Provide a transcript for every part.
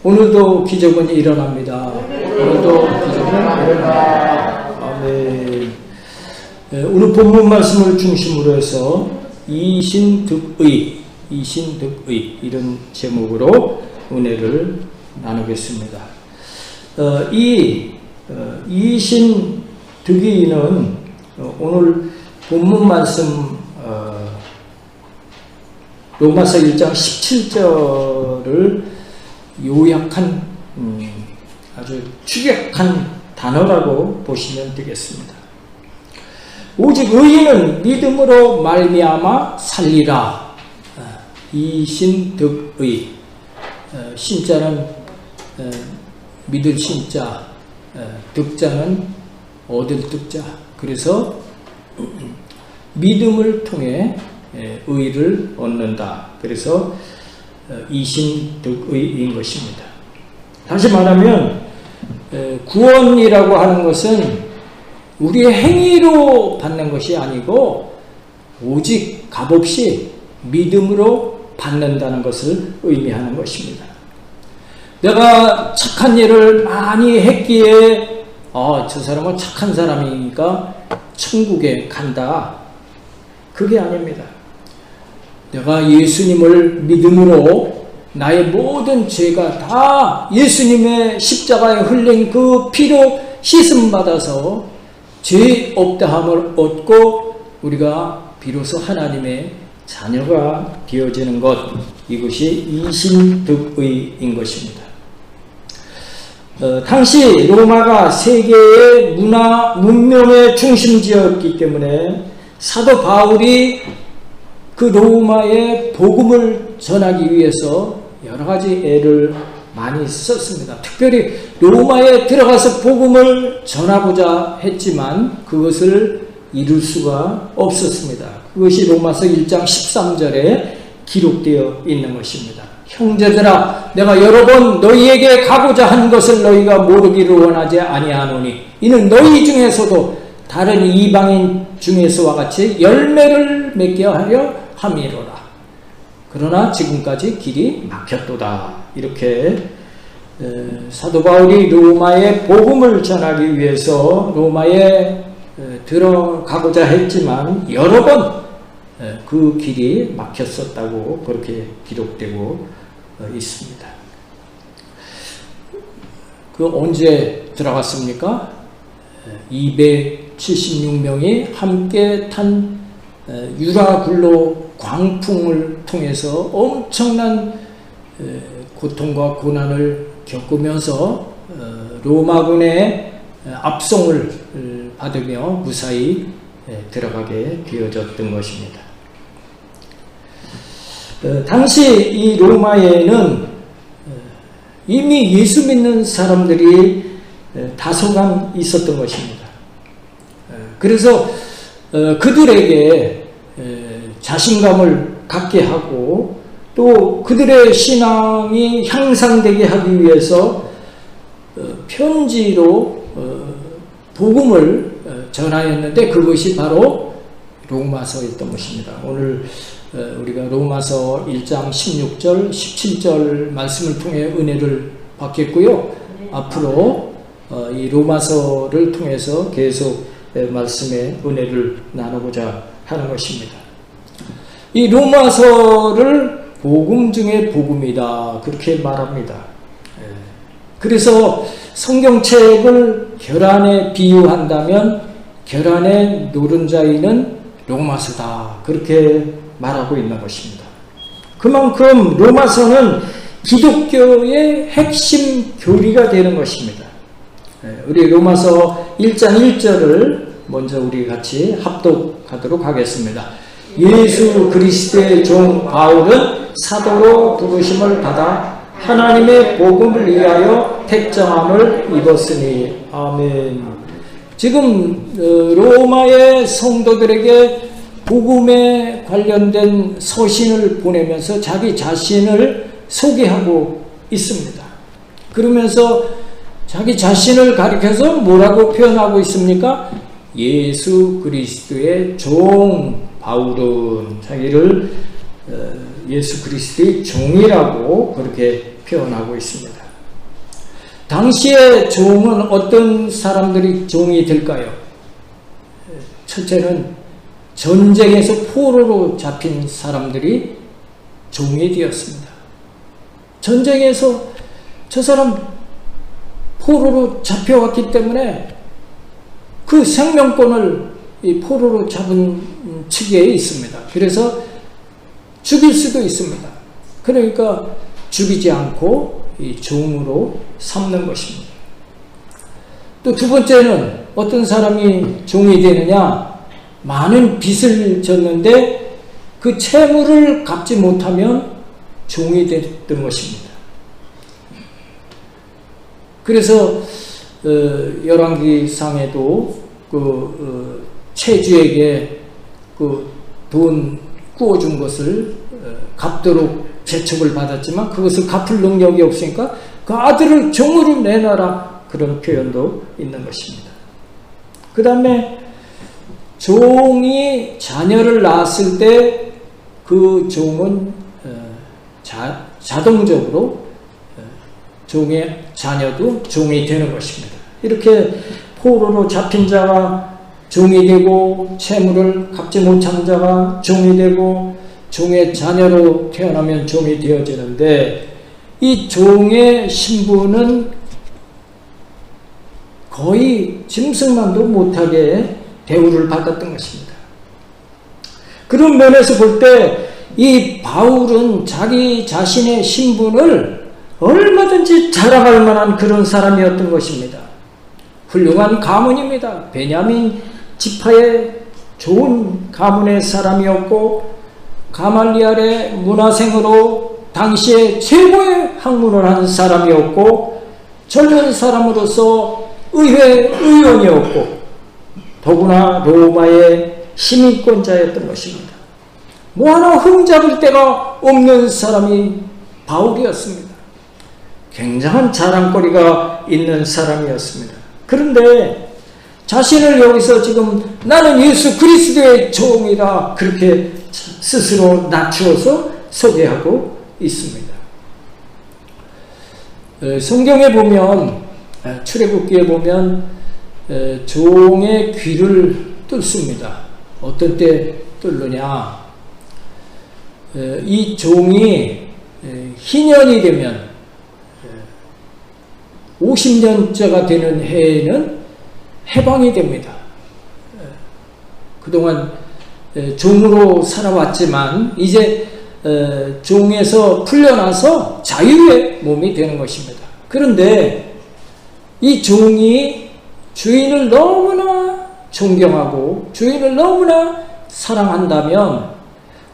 오늘도 기적은 일어납니다. 오늘도 기적은 일어납니다. 아멘. 오늘 본문 말씀을 중심으로 해서 이신득의 이런 제목으로 은혜를 나누겠습니다. 이 이신득의는 오늘 본문 말씀 로마서 1장 17절을 요약한 아주 축약한 단어라고 보시면 되겠습니다. 오직 의인은 믿음으로 말미암아 살리라. 이신득의, 신자는 믿을 신자, 득자는 얻을 득자. 그래서 믿음을 통해 의를 얻는다. 그래서 이신득의인 것입니다. 다시 말하면 구원이라고 하는 것은 우리의 행위로 받는 것이 아니고 오직 값없이 믿음으로 받는다는 것을 의미하는 것입니다. 내가 착한 일을 많이 했기에 저 사람은 착한 사람이니까 천국에 간다. 그게 아닙니다. 내가 예수님을 믿음으로 나의 모든 죄가 다 예수님의 십자가에 흘린 그 피로 씻음받아서 죄 없다함을 얻고 우리가 비로소 하나님의 자녀가 되어지는 것, 이것이 이신득의인 것입니다. 당시 로마가 세계의 문명의 중심지였기 때문에 사도 바울이 그 로마의 복음을 전하기 위해서 여러 가지 애를 많이 썼습니다. 특별히 로마에 들어가서 복음을 전하고자 했지만 그것을 이룰 수가 없었습니다. 그것이 로마서 1장 13절에 기록되어 있는 것입니다. 형제들아, 내가 여러 번 너희에게 가고자 한 것을 너희가 모르기를 원하지 아니하노니 이는 너희 중에서도 다른 이방인 중에서와 같이 열매를 맺게 하려 함이로라. 그러나 지금까지 길이 막혔도다. 이렇게 사도 바울이 로마의 복음을 전하기 위해서 로마에 들어가고자 했지만 여러 번 그 길이 막혔었다고 그렇게 기록되고 있습니다. 그 언제 들어갔습니까? 276명이 함께 탄 유라굴로 광풍을 통해서 엄청난 고통과 고난을 겪으면서 로마군의 압송을 받으며 무사히 들어가게 되어졌던 것입니다. 당시 이 로마에는 이미 예수 믿는 사람들이 다소간 있었던 것입니다. 그래서 그들에게 자신감을 갖게 하고 또 그들의 신앙이 향상되게 하기 위해서 편지로 복음을 전하였는데 그것이 바로 로마서였던 것입니다. 오늘 우리가 로마서 1장 16절, 17절 말씀을 통해 은혜를 받겠고요. 앞으로 이 로마서를 통해서 계속 말씀의 은혜를 나누고자 하는 것입니다. 이 로마서를 복음 중에 복음이다. 그렇게 말합니다. 그래서 성경책을 결안에 비유한다면 결안의 노른자위는 로마서다. 그렇게 말하고 있는 것입니다. 그만큼 로마서는 기독교의 핵심 교리가 되는 것입니다. 우리 로마서 1장 1절을 먼저 우리 같이 합독하도록 하겠습니다. 예수 그리스도의 종 바울은 사도로 부르심을 받아 하나님의 복음을 위하여 택정함을 입었으니. 아멘. 지금 로마의 성도들에게 복음에 관련된 서신을 보내면서 자기 자신을 소개하고 있습니다. 그러면서 자기 자신을 가리켜서 뭐라고 표현하고 있습니까? 예수 그리스도의 종 바울은 자기를 예수 그리스도의 종이라고 그렇게 표현하고 있습니다. 당시의 종은 어떤 사람들이 종이 될까요? 첫째는 전쟁에서 포로로 잡힌 사람들이 종이 되었습니다. 전쟁에서 저 사람 포로로 잡혀왔기 때문에 그 생명권을 이 포로로 잡은 측에 있습니다. 그래서 죽일 수도 있습니다. 그러니까 죽이지 않고 이 종으로 삼는 것입니다. 또 두 번째는 어떤 사람이 종이 되느냐? 많은 빚을 졌는데 그 채무를 갚지 못하면 종이 됐던 것입니다. 그래서 열왕기상에도 채주에게 그 돈 구워준 것을 갚도록 재촉을 받았지만 그것을 갚을 능력이 없으니까 그 아들을 종으로 내놔라, 그런 표현도 있는 것입니다. 그 다음에 종이 자녀를 낳았을 때 그 종은 자동적으로 종의 자녀도 종이 되는 것입니다. 이렇게 포로로 잡힌 자가 종이 되고, 채무를 갚지 못한 자가 종이 되고, 종의 자녀로 태어나면 종이 되어지는데, 이 종의 신분은 거의 짐승만도 못하게 대우를 받았던 것입니다. 그런 면에서 볼 때 이 바울은 자기 자신의 신분을 얼마든지 자랑할 만한 그런 사람이었던 것입니다. 훌륭한 가문입니다. 베냐민 지파의 좋은 가문의 사람이었고, 가말리알의 문화생으로 당시에 최고의 학문을 한 사람이었고, 젊은 사람으로서 의회 의원이었고, 더구나 로마의 시민권자였던 것입니다. 뭐 하나 흠잡을 데가 없는 사람이 바울이었습니다. 굉장한 자랑거리가 있는 사람이었습니다. 그런데 자신을 여기서 지금 나는 예수 그리스도의 종이라 그렇게 스스로 낮추어서 소개하고 있습니다. 성경에 보면, 출애굽기에 보면 종의 귀를 뚫습니다. 어떤 때 뚫느냐? 이 종이 희년이 되면 50년째가 되는 해에는 해방이 됩니다. 그동안 종으로 살아왔지만 이제 종에서 풀려나서 자유의 몸이 되는 것입니다. 그런데 이 종이 주인을 너무나 존경하고 주인을 너무나 사랑한다면,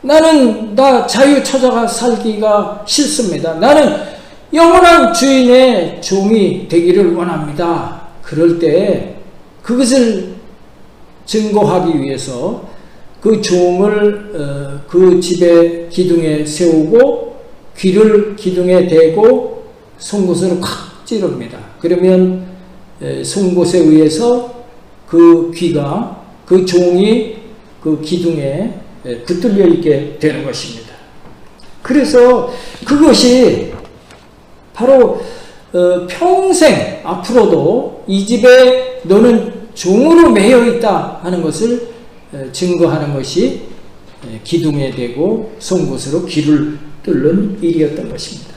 나는 나 자유 찾아가 살기가 싫습니다. 나는 영원한 주인의 종이 되기를 원합니다. 그럴 때 그것을 증거하기 위해서 그 종을 그 집의 기둥에 세우고 귀를 기둥에 대고 송곳으로 칵 찌릅니다. 그러면 송곳에 의해서 그 귀가, 그 종이 그 기둥에 붙들려 있게 되는 것입니다. 그래서 그것이 바로 평생 앞으로도 이 집에 너는 종으로 매여 있다 하는 것을 증거하는 것이 기둥에 대고 송곳으로 귀를 뚫는 일이었던 것입니다.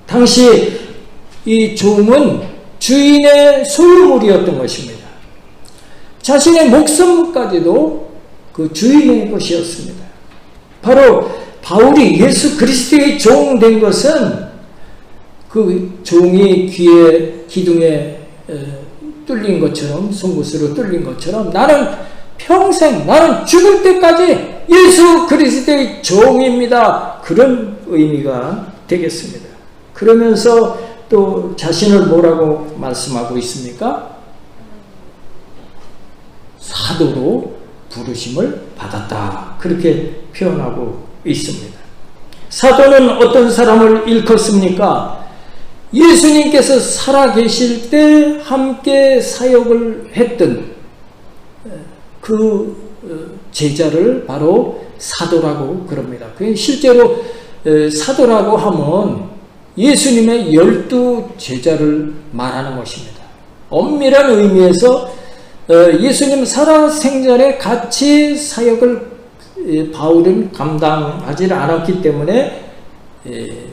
당시 이 종은 주인의 소유물이었던 것입니다. 자신의 목숨까지도 그 주인의 것이었습니다. 바로 바울이 예수 그리스도의 종 된 것은 그 종이 귀에 기둥에 뚫린 것처럼, 송곳으로 뚫린 것처럼 나는 평생, 나는 죽을 때까지 예수 그리스도의 종입니다. 그런 의미가 되겠습니다. 그러면서 또 자신을 뭐라고 말씀하고 있습니까? 사도로 부르심을 받았다. 그렇게 표현하고 있습니다. 사도는 어떤 사람을 일컫습니까? 예수님께서 살아계실 때 함께 사역을 했던 그 제자를 바로 사도라고 그럽니다. 실제로 사도라고 하면 예수님의 12 제자를 말하는 것입니다. 엄밀한 의미에서 예수님 살아생전에 같이 사역을 바울은 감당하지 않았기 때문에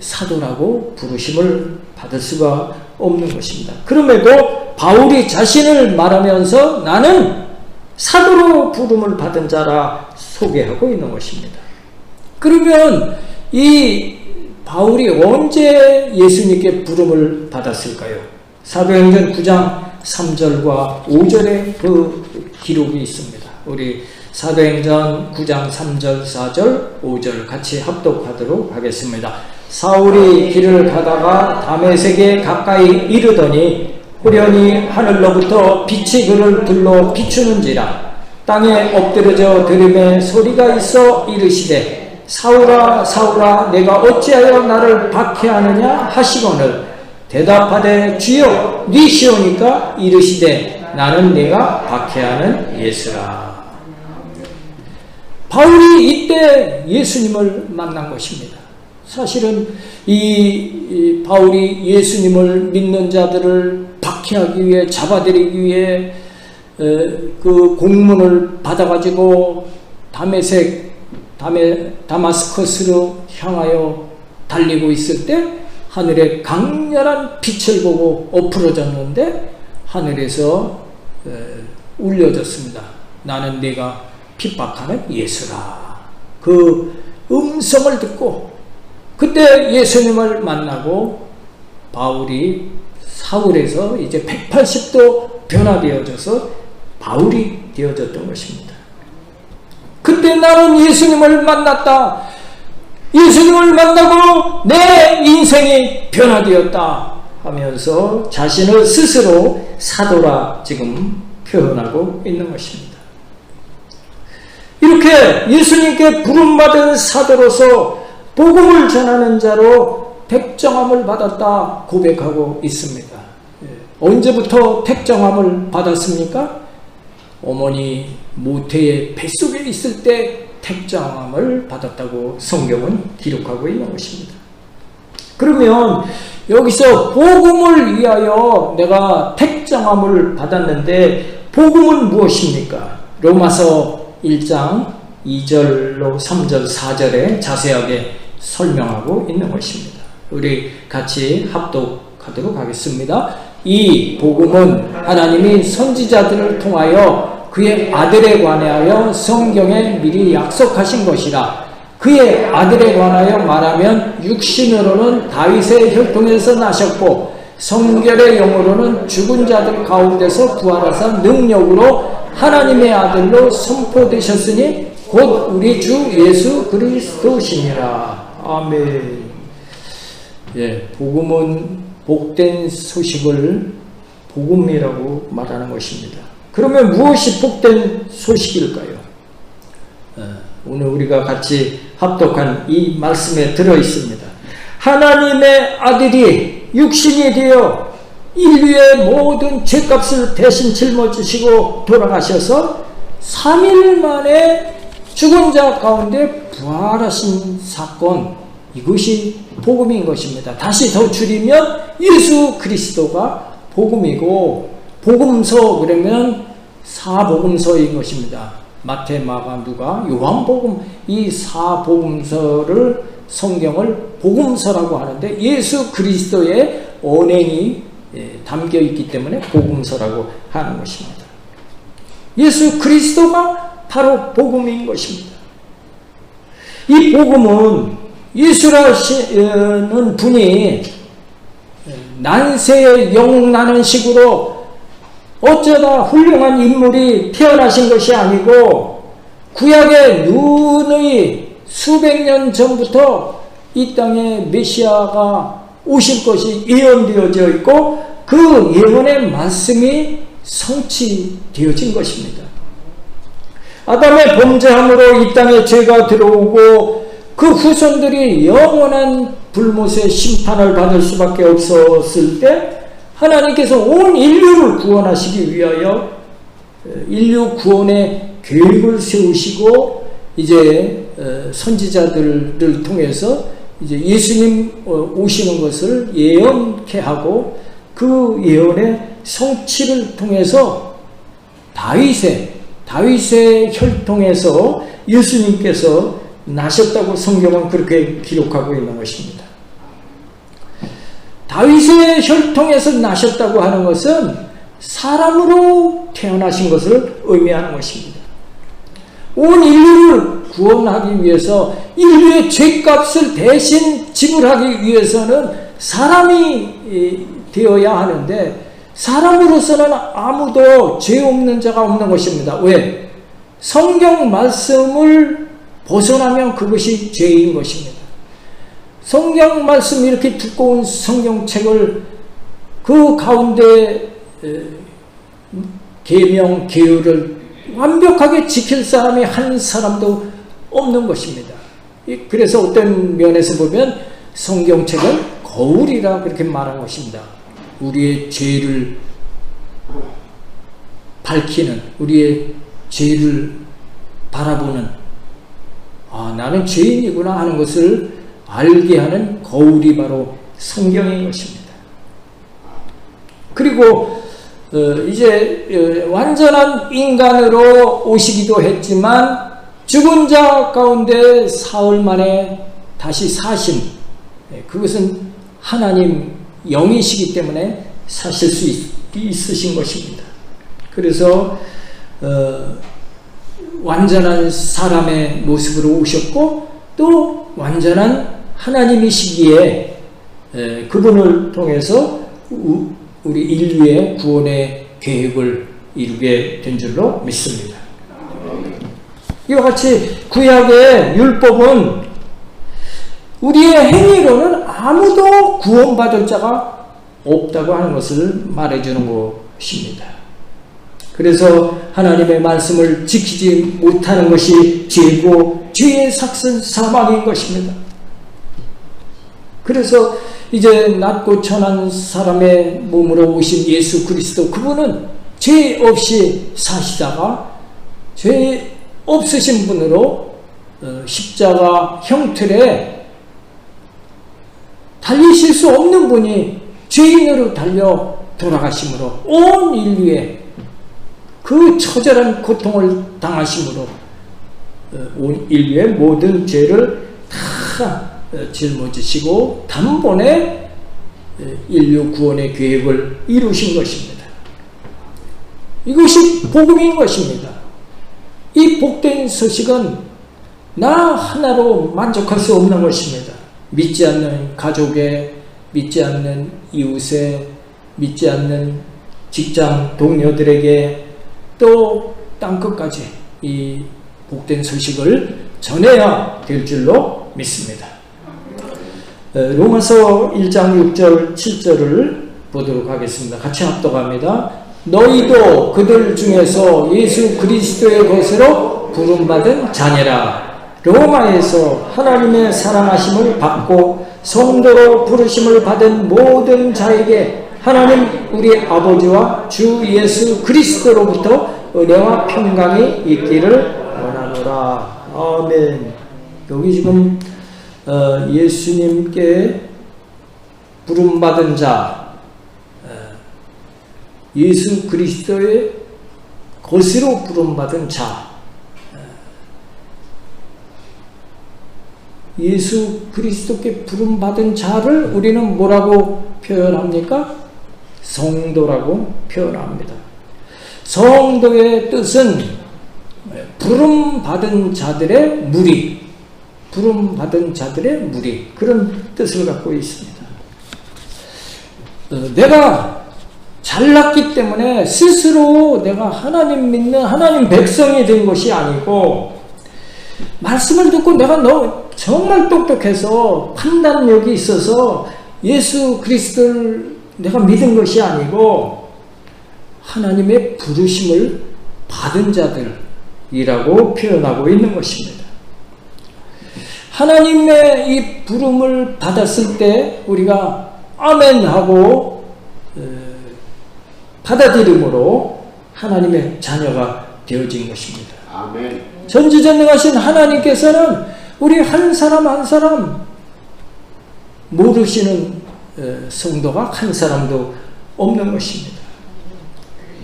사도라고 부르심을 받을 수가 없는 것입니다. 그럼에도 바울이 자신을 말하면서 나는 사도로 부름을 받은 자라 소개하고 있는 것입니다. 그러면 이 바울이 언제 예수님께 부름을 받았을까요? 사도행전 9장 3절과 5절에 그 기록이 있습니다. 우리 사도행전 9장 3절, 4절, 5절 같이 합독하도록 하겠습니다. 사울이 길을 가다가 다메섹에 가까이 이르더니 호련히 하늘로부터 빛이 그를 둘러 비추는지라 땅에 엎드려져 들음에 소리가 있어 이르시되 사울아 사울아 내가 어찌하여 나를 박해하느냐 하시거늘 대답하되 주여 니시오니까 이르시되 나는 내가 박해하는 예수라. 바울이 이때 예수님을 만난 것입니다. 사실은 이 바울이 예수님을 믿는 자들을 박해하기 위해 잡아들이기 위해 그 공문을 받아가지고 다마스커스로 향하여 달리고 있을 때 하늘에 강렬한 빛을 보고 엎으러졌는데 하늘에서 울려졌습니다. 나는 네가 핍박하는 예수라. 그 음성을 듣고 그때 예수님을 만나고 바울이 사울에서 이제 180도 변화되어져서 바울이 되어졌던 것입니다. 그때 나는 예수님을 만났다. 예수님을 만나고 내 인생이 변화되었다 하면서 자신을 스스로 사도라 지금 표현하고 있는 것입니다. 이렇게 예수님께 부름받은 사도로서 복음을 전하는 자로 택정함을 받았다 고백하고 있습니다. 언제부터 택정함을 받았습니까? 어머니 모태의 뱃속에 있을 때 택정함을 받았다고 성경은 기록하고 있는 것입니다. 그러면 여기서 복음을 위하여 내가 택정함을 받았는데 복음은 무엇입니까? 로마서 1장 2절로 3절 4절에 자세하게 설명하고 있는 것입니다. 우리 같이 합독하도록 하겠습니다. 이 복음은 하나님이 선지자들을 통하여 그의 아들에 관하여 성경에 미리 약속하신 것이라. 그의 아들에 관하여 말하면 육신으로는 다윗의 혈통에서 나셨고 성결의 영으로는 죽은 자들 가운데서 부활하사 능력으로 하나님의 아들로 선포되셨으니 곧 우리 주 예수 그리스도시니라. 아멘. 복음은 복된 소식을 복음이라고 말하는 것입니다. 그러면 무엇이 복된 소식일까요? 오늘 우리가 같이 합독한 이 말씀에 들어 있습니다. 하나님의 아들이 육신이 되어 인류의 모든 죄값을 대신 짊어지시고 돌아가셔서 3일 만에 죽은 자 가운데 부활하신 사건, 이것이 복음인 것입니다. 다시 더 줄이면 예수 그리스도가 복음이고, 복음서 그러면 사복음서인 것입니다. 마태, 마가, 누가, 요한복음, 이 사복음서를 성경을 복음서라고 하는데 예수 그리스도의 언행이 담겨 있기 때문에 복음서라고 하는 것입니다. 예수 그리스도가 바로 복음인 것입니다. 이 복음은 예수라는 분이 난세에 영나는 식으로 어쩌다 훌륭한 인물이 태어나신 것이 아니고 구약의 누누이 수백 년 전부터 이 땅에 메시아가 오실 것이 예언되어져 있고 그 예언의 말씀이 성취되어진 것입니다. 아담의 범죄함으로 이 땅에 죄가 들어오고 그 후손들이 영원한 불못의 심판을 받을 수밖에 없었을 때 하나님께서 온 인류를 구원하시기 위하여 인류 구원의 계획을 세우시고 이제 선지자들을 통해서 이제 예수님 오시는 것을 예언케 하고 그 예언의 성취를 통해서 다윗의 혈통에서 예수님께서 나셨다고 성경은 그렇게 기록하고 있는 것입니다. 다윗의 혈통에서 나셨다고 하는 것은 사람으로 태어나신 것을 의미하는 것입니다. 온 인류를 구원하기 위해서 인류의 죄값을 대신 지불하기 위해서는 사람이 되어야 하는데 사람으로서는 아무도 죄 없는 자가 없는 것입니다. 왜? 성경 말씀을 벗어나면 그것이 죄인 것입니다. 성경 말씀 이렇게 두꺼운 성경책을 그 가운데 계명, 계율을 완벽하게 지킬 사람이 한 사람도 없는 것입니다. 그래서 어떤 면에서 보면 성경책은 거울이라 그렇게 말한 것입니다. 우리의 죄를 밝히는, 우리의 죄를 바라보는, 나는 죄인이구나 하는 것을 알게 하는 거울이 바로 성경인 것입니다. 그리고 이제 완전한 인간으로 오시기도 했지만 죽은 자 가운데 사흘 만에 다시 사신, 그것은 하나님 영이시기 때문에 사실 수 있으신 것입니다. 그래서 완전한 사람의 모습으로 오셨고 또 완전한 하나님이시기에 그분을 통해서 우리 인류의 구원의 계획을 이루게 된 줄로 믿습니다. 이와 같이 구약의 율법은 우리의 행위로는 아무도 구원받을 자가 없다고 하는 것을 말해주는 것입니다. 그래서 하나님의 말씀을 지키지 못하는 것이 죄고 죄의 삭은 사망인 것입니다. 그래서 이제 낮고 천한 사람의 몸으로 오신 예수 그리스도, 그분은 죄 없이 사시다가 죄 없으신 분으로 십자가 형틀에 달리실 수 없는 분이 죄인으로 달려 돌아가심으로 온 인류의 그 처절한 고통을 당하심으로 온 인류의 모든 죄를 다 짊어지시고 단번에 인류 구원의 계획을 이루신 것입니다. 이것이 복음인 것입니다. 이 복된 소식은 나 하나로 만족할 수 없는 것입니다. 믿지 않는 가족에, 믿지 않는 이웃에, 믿지 않는 직장 동료들에게 또 땅끝까지 이 복된 소식을 전해야 될 줄로 믿습니다. 로마서 1장 6절 7절을 보도록 하겠습니다. 같이 합독합니다. 너희도 그들 중에서 예수 그리스도의 것으로 부름받은 자녀라. 로마에서 하나님의 사랑하심을 받고 성도로 부르심을 받은 모든 자에게 하나님 우리 아버지와 주 예수 그리스도로부터 은혜와 평강이 있기를 원하노라. 아멘. 여기 지금 예수님께 부름받은 자, 예수 그리스도의 것으로 부름받은 자, 예수 그리스도께 부름받은 자를 우리는 뭐라고 표현합니까? 성도라고 표현합니다. 성도의 뜻은 부름받은 자들의 무리, 부름받은 자들의 무리, 그런 뜻을 갖고 있습니다. 내가 잘났기 때문에 스스로 내가 하나님 믿는 하나님 백성이 된 것이 아니고, 말씀을 듣고 내가 정말 똑똑해서 판단력이 있어서 예수 그리스도를 내가 믿은 것이 아니고 하나님의 부르심을 받은 자들이라고 표현하고 있는 것입니다. 하나님의 이 부름을 받았을 때 우리가 아멘 하고 받아들임으로 하나님의 자녀가 되어진 것입니다. 아멘. 전지전능하신 하나님께서는 우리 한 사람 한 사람 모르시는 성도가 한 사람도 없는 것입니다.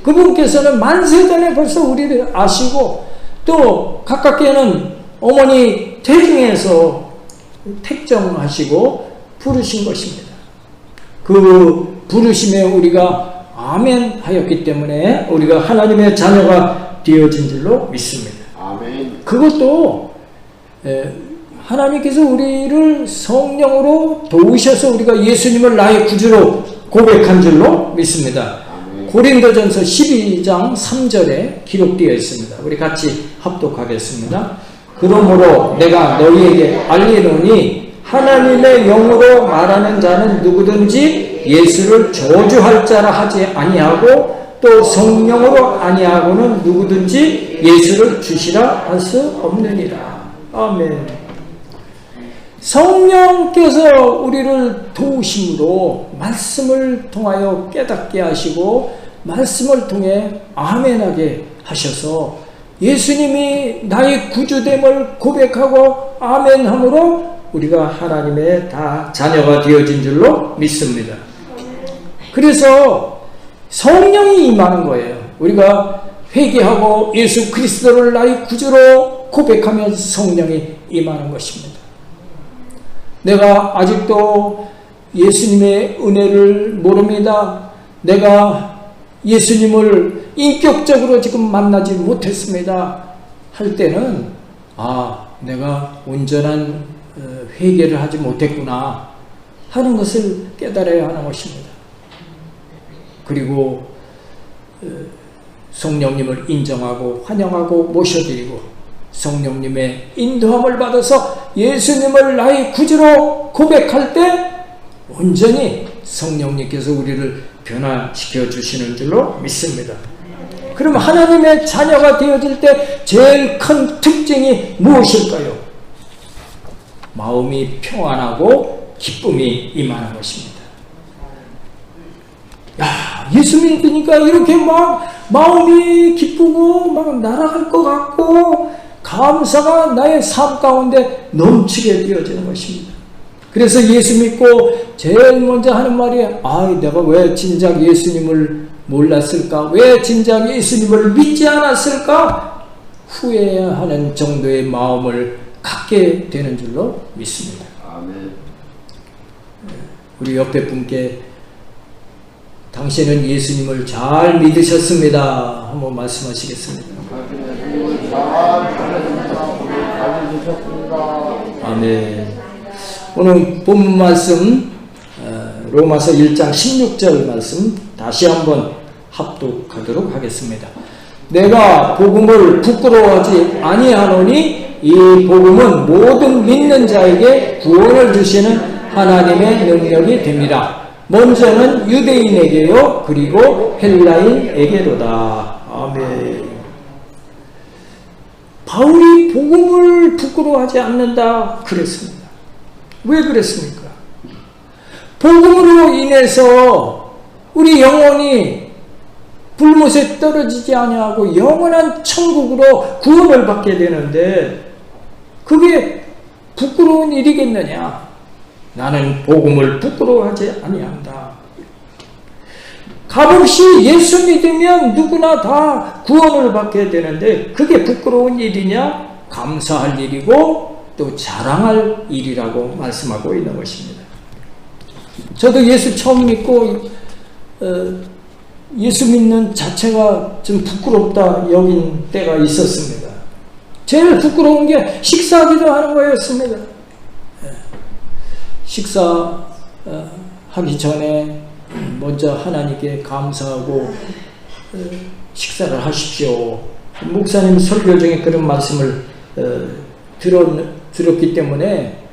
그분께서는 만세전에 벌써 우리를 아시고 또 가깝게는 어머니 태중에서 택정하시고 부르신 것입니다. 그 부르심에 우리가 아멘 하였기 때문에 우리가 하나님의 자녀가 되어진 줄로 믿습니다. 아멘. 그것도 하나님께서 우리를 성령으로 도우셔서 우리가 예수님을 나의 구주로 고백한 줄로 믿습니다. 고린도전서 12장 3절에 기록되어 있습니다. 우리 같이 합독하겠습니다. 그러므로 내가 너희에게 알리노니 하나님의 영으로 말하는 자는 누구든지 예수를 저주할 자라 하지 아니하고 또 성령으로 아니하고는 누구든지 예수를 주시라 할 수 없느니라. 아멘. 성령께서 우리를 도우심으로 말씀을 통하여 깨닫게 하시고 말씀을 통해 아멘하게 하셔서 예수님이 나의 구주됨을 고백하고 아멘함으로 우리가 하나님의 다 자녀가 되어진 줄로 믿습니다. 그래서 성령이 임하는 거예요. 우리가 회개하고 예수 그리스도를 나의 구주로 고백하면 성령이 임하는 것입니다. 내가 아직도 예수님의 은혜를 모릅니다. 내가 예수님을 인격적으로 지금 만나지 못했습니다. 할 때는 내가 온전한 회개를 하지 못했구나 하는 것을 깨달아야 하는 것입니다. 그리고 성령님을 인정하고 환영하고 모셔드리고 성령님의 인도함을 받아서 예수님을 나의 구주로 고백할 때 온전히 성령님께서 우리를 변화시켜 주시는 줄로 믿습니다. 그럼 하나님의 자녀가 되어질 때 제일 큰 특징이 무엇일까요? 마음이 평안하고 기쁨이 임하는 것입니다. 예수 믿으니까 이렇게 막 마음이 기쁘고 막 날아갈 것 같고 감사가 나의 삶 가운데 넘치게 되어지는 것입니다. 그래서 예수 믿고 제일 먼저 하는 말이 내가 왜 진작 예수님을 몰랐을까? 왜 진작 예수님을 믿지 않았을까? 후회해야 하는 정도의 마음을 갖게 되는 줄로 믿습니다. 아멘. 우리 옆에 분께 당신은 예수님을 잘 믿으셨습니다. 한번 말씀하시겠습니다. 아멘. 오늘 본문 말씀 로마서 1장 16절 말씀 다시 한번 합독하도록 하겠습니다. 내가 복음을 부끄러워하지 아니하노니 이 복음은 모든 믿는 자에게 구원을 주시는 하나님의 능력이 됩니다. 먼저는 유대인에게요 그리고 헬라인에게로다. 아멘. 바울이 복음을 부끄러워하지 않는다 그랬습니다. 왜 그랬습니까? 복음으로 인해서 우리 영혼이 불못에 떨어지지 아니하고 영원한 천국으로 구원을 받게 되는데 그게 부끄러운 일이겠느냐? 나는 복음을 부끄러워하지 아니한다. 값없이 예수 믿으면 누구나 다 구원을 받게 되는데 그게 부끄러운 일이냐? 감사할 일이고 또 자랑할 일이라고 말씀하고 있는 것입니다. 저도 예수 처음 믿고 예수 믿는 자체가 좀 부끄럽다 여긴 때가 있었습니다. 제일 부끄러운 게 식사하기도 하는 거였습니다. 식사하기 전에 먼저 하나님께 감사하고 식사를 하십시오. 목사님 설교 중에 그런 말씀을 들었기 때문에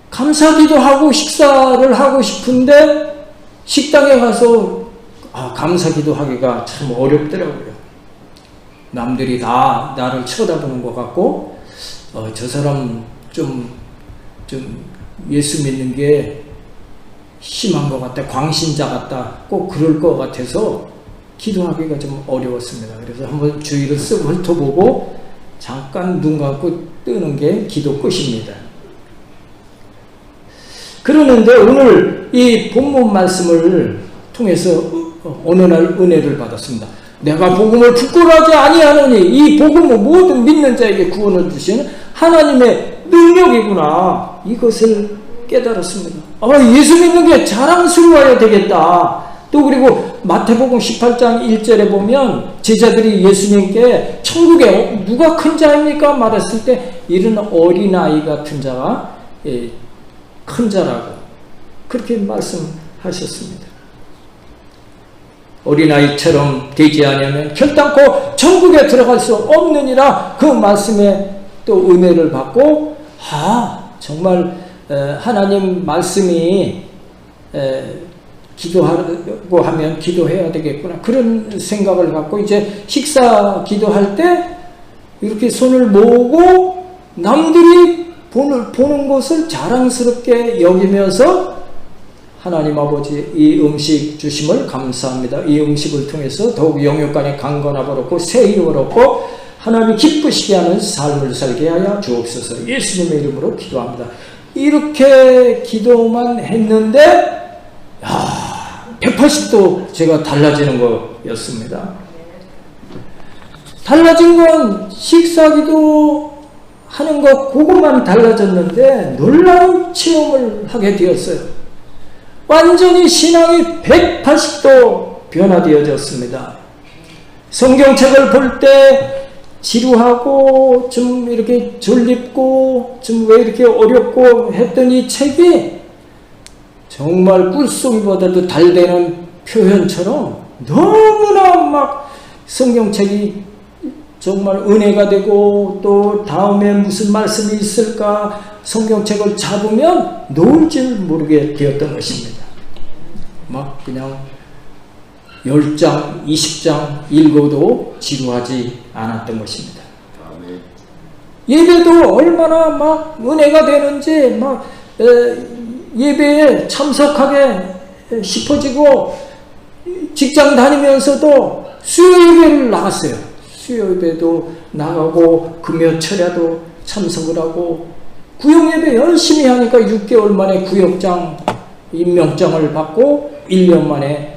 감사기도 하고 식사를 하고 싶은데 식당에 가서 감사기도 하기가 참 어렵더라고요. 남들이 다 나를 쳐다보는 것 같고 저 사람 좀 예수 믿는 게 심한 것 같다, 광신자 같다, 꼭 그럴 것 같아서 기도하기가 좀 어려웠습니다. 그래서 한번 주위를 쓱 훑어보고 잠깐 눈 감고 뜨는 게 기도 끝입니다. 그러는데 오늘 이 본문 말씀을 통해서 어느 날 은혜를 받았습니다. 내가 복음을 부끄러워하지 아니하노니 이 복음은 모든 믿는 자에게 구원을 주시는 하나님의 능력이구나. 이것을 깨달았습니다. 예수 믿는 게 자랑스러워야 되겠다. 또 그리고 마태복음 18장 1절에 보면 제자들이 예수님께 천국에 누가 큰 자입니까? 말했을 때 이런 어린아이 같은 자가 큰 자라고 그렇게 말씀하셨습니다. 어린아이처럼 되지 않으면 결단코 천국에 들어갈 수 없느니라. 그 말씀에 또 은혜를 받고 정말 하나님 말씀이 기도하고 하면 기도해야 되겠구나 그런 생각을 갖고 이제 식사 기도할 때 이렇게 손을 모으고 남들이 보는 것을 자랑스럽게 여기면서 하나님 아버지 이 음식 주심을 감사합니다. 이 음식을 통해서 더욱 영육간에 강건함을 얻고 새 힘을 얻고 하나님이 기쁘시게 하는 삶을 살게 하여 주옵소서. 예수님의 이름으로 기도합니다. 이렇게 기도만 했는데 180도 제가 달라지는 거였습니다. 달라진 건 식사기도 하는 것 그것만 달라졌는데 놀라운 체험을 하게 되었어요. 완전히 신앙이 180도 변화되어졌습니다. 성경책을 볼 때 지루하고 좀 이렇게 졸립고 좀 왜 이렇게 어렵고 했던 이 책이 정말 꿀송이보다도 달되는 표현처럼 너무나 막 성경책이 정말 은혜가 되고 또 다음에 무슨 말씀이 있을까 성경책을 잡으면 놓을 줄 모르게 되었던 것입니다. 막 그냥 10장, 20장 읽어도 지루하지 않았던 것입니다. 예배도 얼마나 막 은혜가 되는지 막 예배에 참석하게 싶어지고 직장 다니면서도 수요 예배를 나갔어요. 수요 예배도 나가고 금요철야도 참석을 하고 구역 예배 열심히 하니까 6개월 만에 구역장 임명장을 받고 1년 만에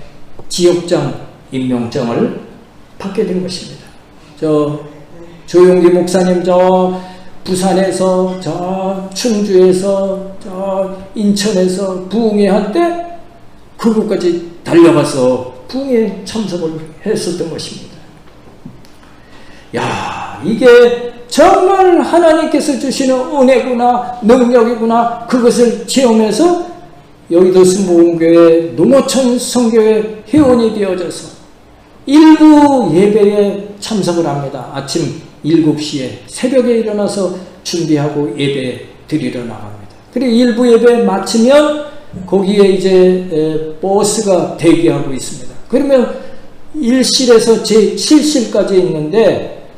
지역장 임명장을 받게 된 것입니다. 조용기 목사님 부산에서 충주에서 인천에서 부흥회 할 때 그곳까지 달려가서 부흥회 참석을 했었던 것입니다. 이게 정말 하나님께서 주시는 은혜구나 능력이구나 그것을 체험해서 여의도 승복음교회 농어촌 선교회 회원이 되어져서 일부 예배에 참석을 합니다. 아침 7시에 새벽에 일어나서 준비하고 예배 드리러 나갑니다. 그리고 일부 예배 마치면 거기에 이제 버스가 대기하고 있습니다. 그러면 1실에서 제7실까지 있는데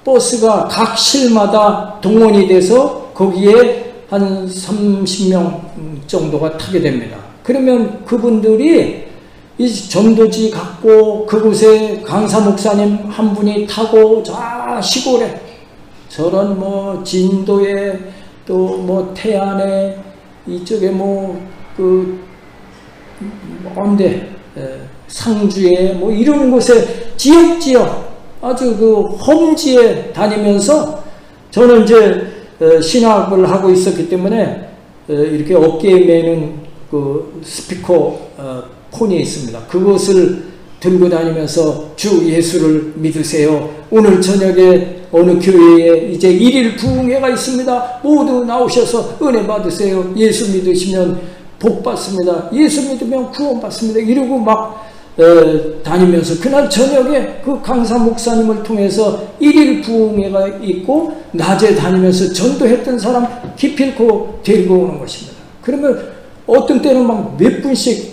버스가 각 실마다 동원이 돼서 거기에 한 30명 정도가 타게 됩니다. 그러면 그분들이 이 전도지 갖고 그곳에 강사 목사님 한 분이 타고 시골에 저런 진도에 또 태안에 이쪽에 언데 상주에 이런 곳에 지역 아주 험지에 다니면서 저는 이제 신학을 하고 있었기 때문에 이렇게 어깨에 매는 스피커 폰이 있습니다. 그것을 들고 다니면서 주 예수를 믿으세요. 오늘 저녁에 어느 교회에 이제 1일 부흥회가 있습니다. 모두 나오셔서 은혜 받으세요. 예수 믿으시면 복 받습니다. 예수 믿으면 구원 받습니다. 이러고 막 다니면서 그날 저녁에 그 강사 목사님을 통해서 1일 부흥회가 있고 낮에 다니면서 전도했던 사람 기필코 데리고 오는 것입니다. 그러면 어떤 때는 막 몇 분씩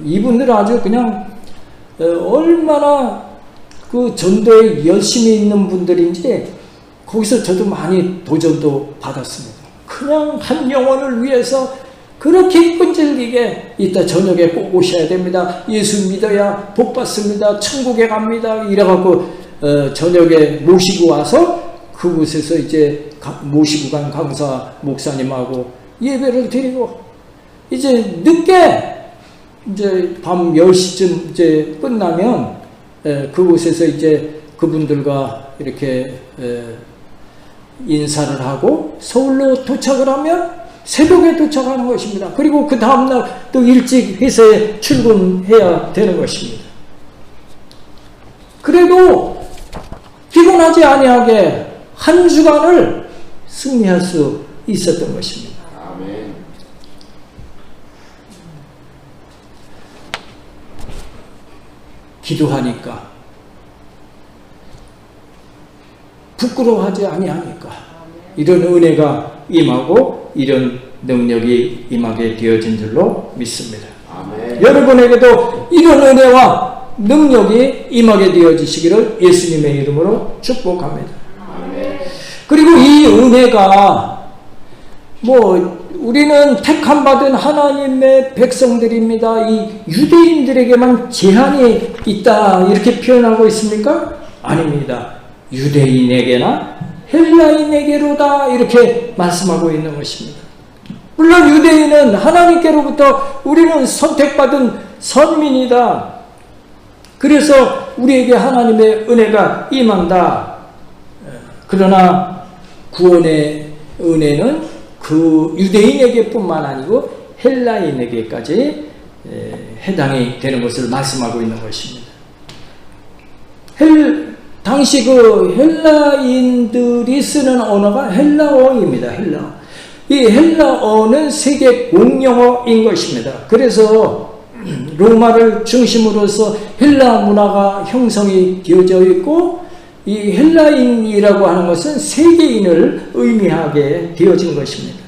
이분들은 아주 그냥 얼마나 전도에 열심히 있는 분들인지 거기서 저도 많이 도전도 받았습니다. 그냥 한 영혼을 위해서 그렇게 끈질기게 이따 저녁에 꼭 오셔야 됩니다. 예수 믿어야 복 받습니다. 천국에 갑니다. 이래갖고 저녁에 모시고 와서 그곳에서 이제 모시고 간 강사 목사님하고 예배를 드리고 이제 늦게 이제 밤 10시쯤 이제 끝나면 그곳에서 이제 그분들과 이렇게 인사를 하고 서울로 도착을 하면 새벽에 도착하는 것입니다. 그리고 그 다음날 또 일찍 회사에 출근해야 되는 것입니다. 그래도 피곤하지 아니하게 한 주간을 승리할 수 있었던 것입니다. 아멘. 기도하니까 부끄러워하지 아니하니까 이런 은혜가 임하고 이런 능력이 임하게 되어진 줄로 믿습니다. 아멘. 여러분에게도 이런 은혜와 능력이 임하게 되어지시기를 예수님의 이름으로 축복합니다. 아멘. 그리고 이 은혜가 우리는 택함 받은 하나님의 백성들입니다. 이 유대인들에게만 제한이 있다 이렇게 표현하고 있습니까? 아닙니다. 유대인에게나 헬라인에게로다 이렇게 말씀하고 있는 것입니다. 물론 유대인은 하나님께로부터 우리는 선택받은 선민이다. 그래서 우리에게 하나님의 은혜가 임한다. 그러나 구원의 은혜는 그 유대인에게 뿐만 아니고 헬라인에게까지 해당이 되는 것을 말씀하고 있는 것입니다. 당시 그 헬라인들이 쓰는 언어가 헬라어입니다. 헬라어. 이 헬라어는 세계 공용어인 것입니다. 그래서 로마를 중심으로서 헬라 문화가 형성이 되어져 있고 이 헬라인이라고 하는 것은 세계인을 의미하게 되어진 것입니다.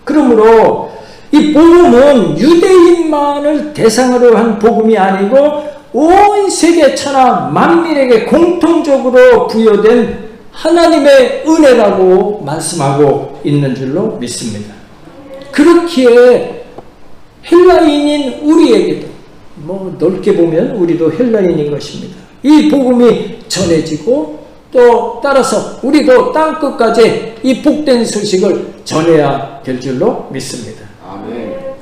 그러므로 이 복음은 유대인만을 대상으로 한 복음이 아니고 온 세계 천하 만민에게 공통적으로 부여된 하나님의 은혜라고 말씀하고 있는 줄로 믿습니다. 그렇기에 헬라인인 우리에게도 넓게 보면 우리도 헬라인인 것입니다. 이 복음이 전해지고 또 따라서 우리도 땅끝까지 이 복된 소식을 전해야 될 줄로 믿습니다. 아멘.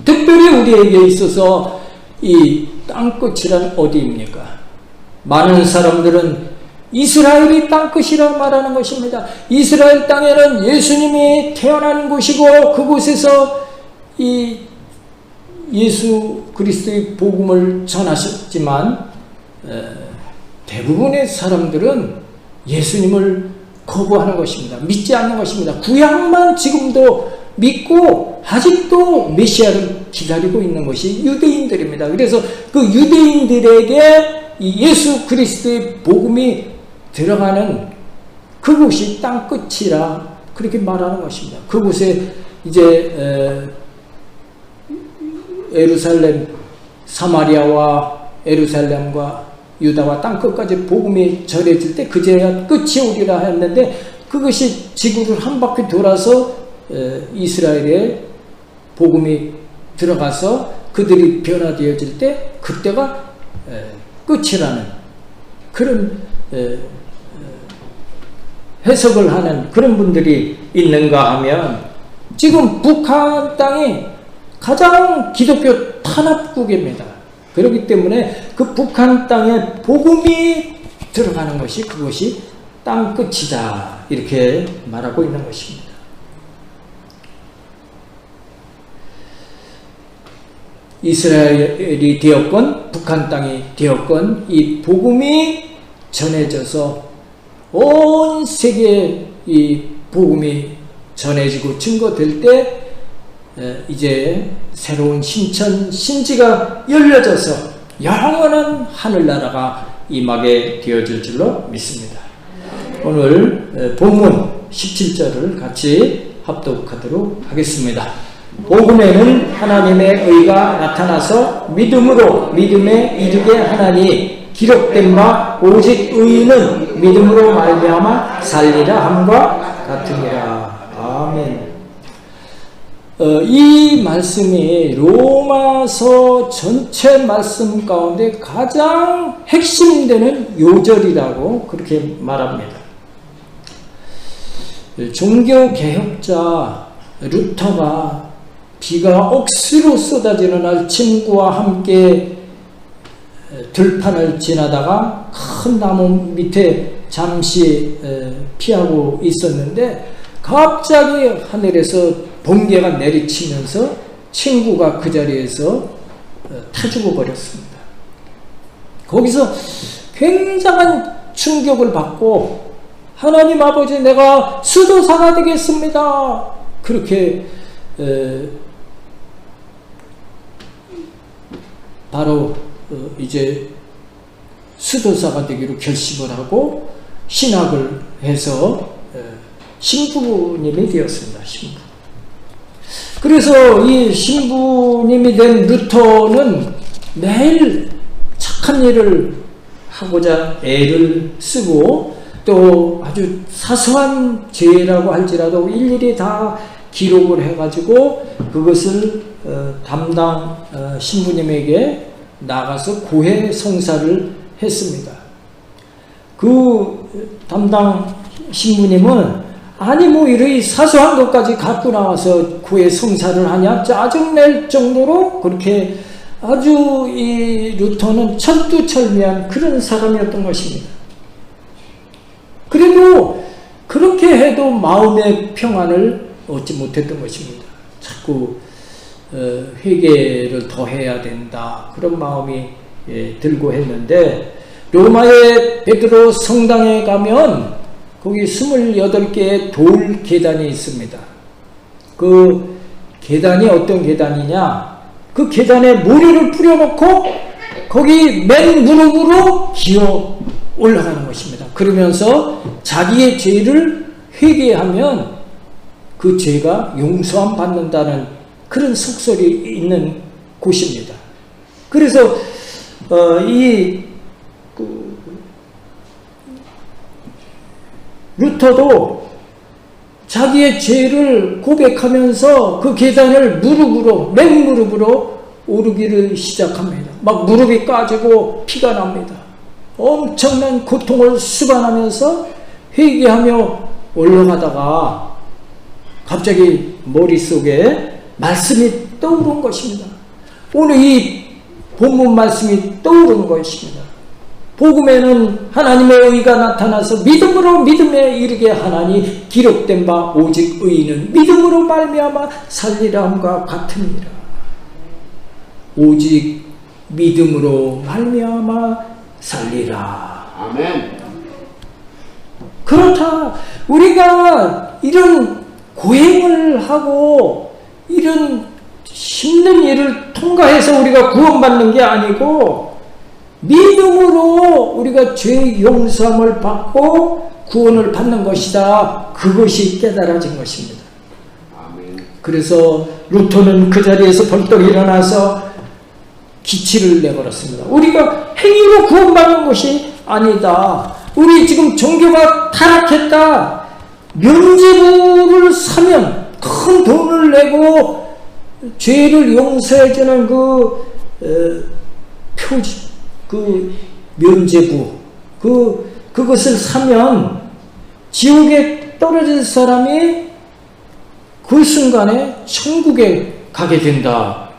특별히 우리에게 있어서 이 땅끝이란 어디입니까? 많은 사람들은 이스라엘이 땅끝이라고 말하는 것입니다. 이스라엘 땅에는 예수님이 태어난 곳이고 그곳에서 이 예수 그리스도의 복음을 전하셨지만 대부분의 사람들은 예수님을 거부하는 것입니다. 믿지 않는 것입니다. 구약만 지금도 믿고 아직도 메시아를 기다리고 있는 것이 유대인들입니다. 그래서 그 유대인들에게 이 예수 그리스도의 복음이 들어가는 그곳이 땅끝이라 그렇게 말하는 것입니다. 그곳에 이제 예루살렘, 사마리아와 예루살렘과 유다와 땅끝까지 복음이 전해질 때 그제야 끝이 오리라 했는데 그것이 지구를 한 바퀴 돌아서 이스라엘에 복음이 들어가서 그들이 변화되어질 때 그때가 끝이라는 그런 해석을 하는 그런 분들이 있는가 하면 지금 북한 땅이 가장 기독교 탄압국입니다. 그렇기 때문에 그 북한 땅에 복음이 들어가는 것이 그것이 땅끝이다 이렇게 말하고 있는 것입니다. 이스라엘이 되었건 북한 땅이 되었건 이 복음이 전해져서 온 세계에 이 복음이 전해지고 증거될 때 이제 새로운 신천 신지가 열려져서 영원한 하늘나라가 임하게 되어질 줄로 믿습니다. 오늘 본문 17절을 같이 합독하도록 하겠습니다. 복음에는 하나님의 의가 나타나서 믿음으로 믿음에 이르게 하나니 기록된 바 오직 의인은 믿음으로 말미암아 살리라 함과 같으니라. 아멘. 이 말씀이 로마서 전체 말씀 가운데 가장 핵심되는 요절이라고 그렇게 말합니다. 종교개혁자 루터가 비가 억수로 쏟아지는 날 친구와 함께 들판을 지나다가 큰 나무 밑에 잠시 피하고 있었는데 갑자기 하늘에서 번개가 내리치면서 친구가 그 자리에서 타 죽어버렸습니다. 거기서 굉장한 충격을 받고 하나님 아버지 내가 수도사가 되겠습니다. 그렇게 바로 이제 수도사가 되기로 결심을 하고 신학을 해서 신부님이 되었습니다. 신부. 그래서 이 신부님이 된 루터는 매일 착한 일을 하고자 애를 쓰고 또 아주 사소한 죄라고 할지라도 일일이 다 기록을 해가지고 그것을 담당 신부님에게 나가서 고해 성사를 했습니다. 그 담당 신부님은 아니 뭐 이런 사소한 것까지 갖고 나와서 고해 성사를 하냐 짜증낼 정도로 그렇게 아주 이 루터는 철두철미한 그런 사람이었던 것입니다. 그래도 그렇게 해도 마음의 평안을 얻지 못했던 것입니다. 자꾸 회개를 더 해야 된다 그런 마음이 들고 했는데 로마의 베드로 성당에 가면 거기 28개의 돌 계단이 있습니다. 그 계단이 어떤 계단이냐, 그 계단에 모래를 뿌려놓고 거기 맨 무릎으로 기어 올라가는 것입니다. 그러면서 자기의 죄를 회개하면 그 죄가 용서함 받는다는 그런 속설이 있는 곳입니다. 그래서 루터도 자기의 죄를 고백하면서 그 계단을 맨무릎으로 오르기를 시작합니다. 막 무릎이 까지고 피가 납니다. 엄청난 고통을 수반하면서 회개하며 올라가다가 갑자기 머릿속에 말씀이 떠오른 것입니다. 오늘 이 본문 말씀이 떠오른 것입니다. 복음에는 하나님의 의가 나타나서 믿음으로 믿음에 이르게 하나니 기록된 바 오직 의인은 믿음으로 말미암아 살리라 함과 같으니라. 오직 믿음으로 말미암아 살리라. 아멘. 그렇다. 우리가 이런 고행을 하고 이런 힘든 일을 통과해서 우리가 구원받는 게 아니고 믿음으로 우리가 죄 용서함을 받고 구원을 받는 것이다. 그것이 깨달아진 것입니다. 아멘. 그래서 루터는 그 자리에서 벌떡 일어나서 기치를 내걸었습니다. 우리가 행위로 구원받는 것이 아니다. 우리 지금 종교가 타락했다. 면죄부를 사면 큰 돈을 내고 죄를 용서해주는 그 면죄부 그것을 사면 지옥에 떨어진 사람이 그 순간에 천국에 가게 된다.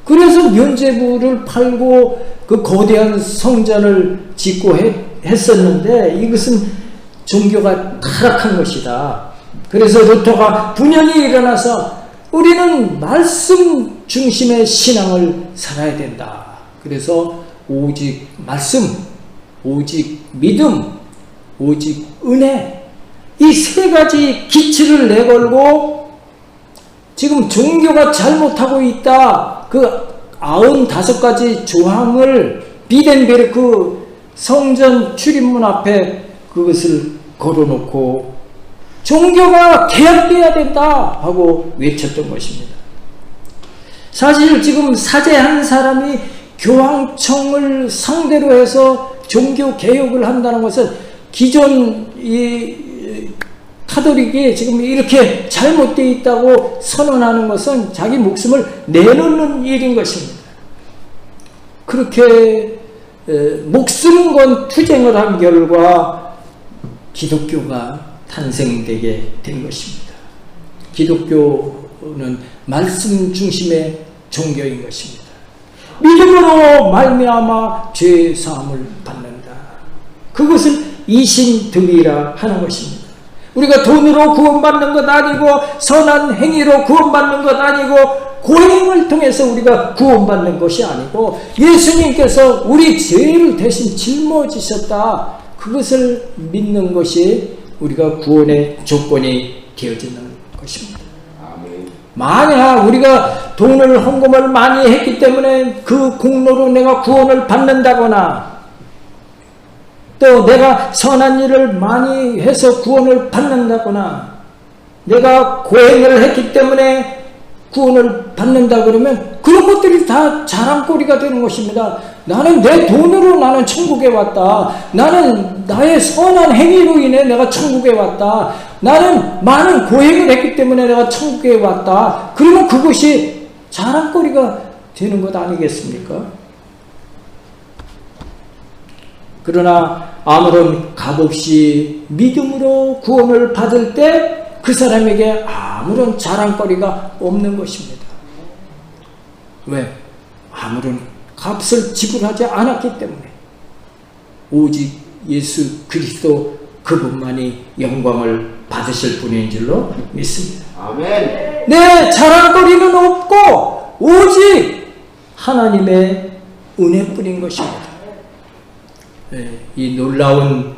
그래서 면죄부를 팔고 그 거대한 성전을 짓고 했었는데 이것은 종교가 타락한 것이다. 그래서 루터가 분연히 일어나서 우리는 말씀 중심의 신앙을 살아야 된다. 그래서 오직 말씀, 오직 믿음, 오직 은혜 이 세 가지 기치를 내걸고 지금 종교가 잘못하고 있다. 그 95가지 조항을 비덴베르크 성전 출입문 앞에 그것을 걸어놓고 종교가 개혁돼야 된다 하고 외쳤던 것입니다. 사실 지금 사제 한 사람이 교황청을 상대로 해서 종교 개혁을 한다는 것은 기존 이 카톨릭이 지금 이렇게 잘못되어 있다고 선언하는 것은 자기 목숨을 내놓는 일인 것입니다. 그렇게 목숨 건 투쟁을 한 결과 기독교가 탄생되게 된 것입니다. 기독교는 말씀 중심의 종교인 것입니다. 믿음으로 말미암아 죄 사함을 받는다. 그것을 이신득이라 하는 것입니다. 우리가 돈으로 구원받는 것 아니고 선한 행위로 구원받는 것 아니고 고행을 통해서 우리가 구원받는 것이 아니고 예수님께서 우리 죄를 대신 짊어지셨다. 그것을 믿는 것이 우리가 구원의 조건이 되어지는 것입니다. 만약 우리가 돈을 헌금을 많이 했기 때문에 그 공로로 내가 구원을 받는다거나 또 내가 선한 일을 많이 해서 구원을 받는다거나 내가 고행을 했기 때문에 구원을 받는다 그러면 그런 것들이 다 자랑거리가 되는 것입니다. 나는 내 돈으로 나는 천국에 왔다. 나는 나의 선한 행위로 인해 내가 천국에 왔다. 나는 많은 고행을 했기 때문에 내가 천국에 왔다. 그러면 그것이 자랑거리가 되는 것 아니겠습니까? 그러나 아무런 값없이 믿음으로 구원을 받을 때 그 사람에게 아무런 자랑거리가 없는 것입니다. 왜? 아무런 값을 지불하지 않았기 때문에 오직 예수 그리스도 그분만이 영광을 받으실 분인 줄로 믿습니다. 아멘. 내 자랑거리는 없고 오직 하나님의 은혜뿐인 것입니다. 네, 이 놀라운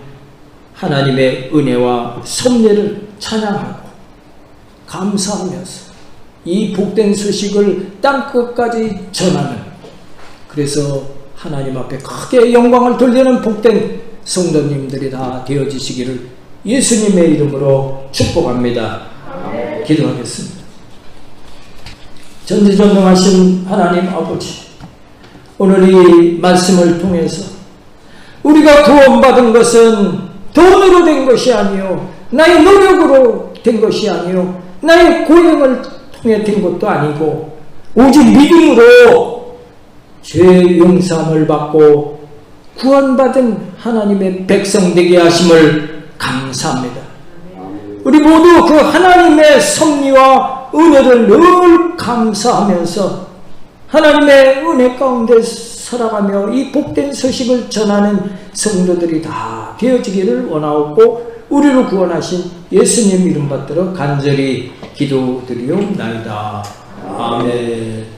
하나님의 은혜와 섭리를 찬양하고 감사하면서 이 복된 소식을 땅끝까지 전하는, 그래서 하나님 앞에 크게 영광을 돌리는 복된 성도님들이 다 되어지시기를 예수님의 이름으로 축복합니다. 기도하겠습니다. 전지전능하신 하나님 아버지, 오늘 이 말씀을 통해서 우리가 구원받은 것은 돈으로 된 것이 아니요 나의 노력으로 된 것이 아니요 나의 고행을 통해 된 것도 아니고 오직 믿음으로 죄 용서함을 받고 구원받은 하나님의 백성 되게 하심을 감사합니다. 우리 모두 그 하나님의 섭리와 은혜를 늘 감사하면서 하나님의 은혜 가운데 살아가며 이 복된 소식을 전하는 성도들이 다 되어지기를 원하옵고 우리를 구원하신 예수님 이름 받들어 간절히 기도드리옵나이다. 아멘.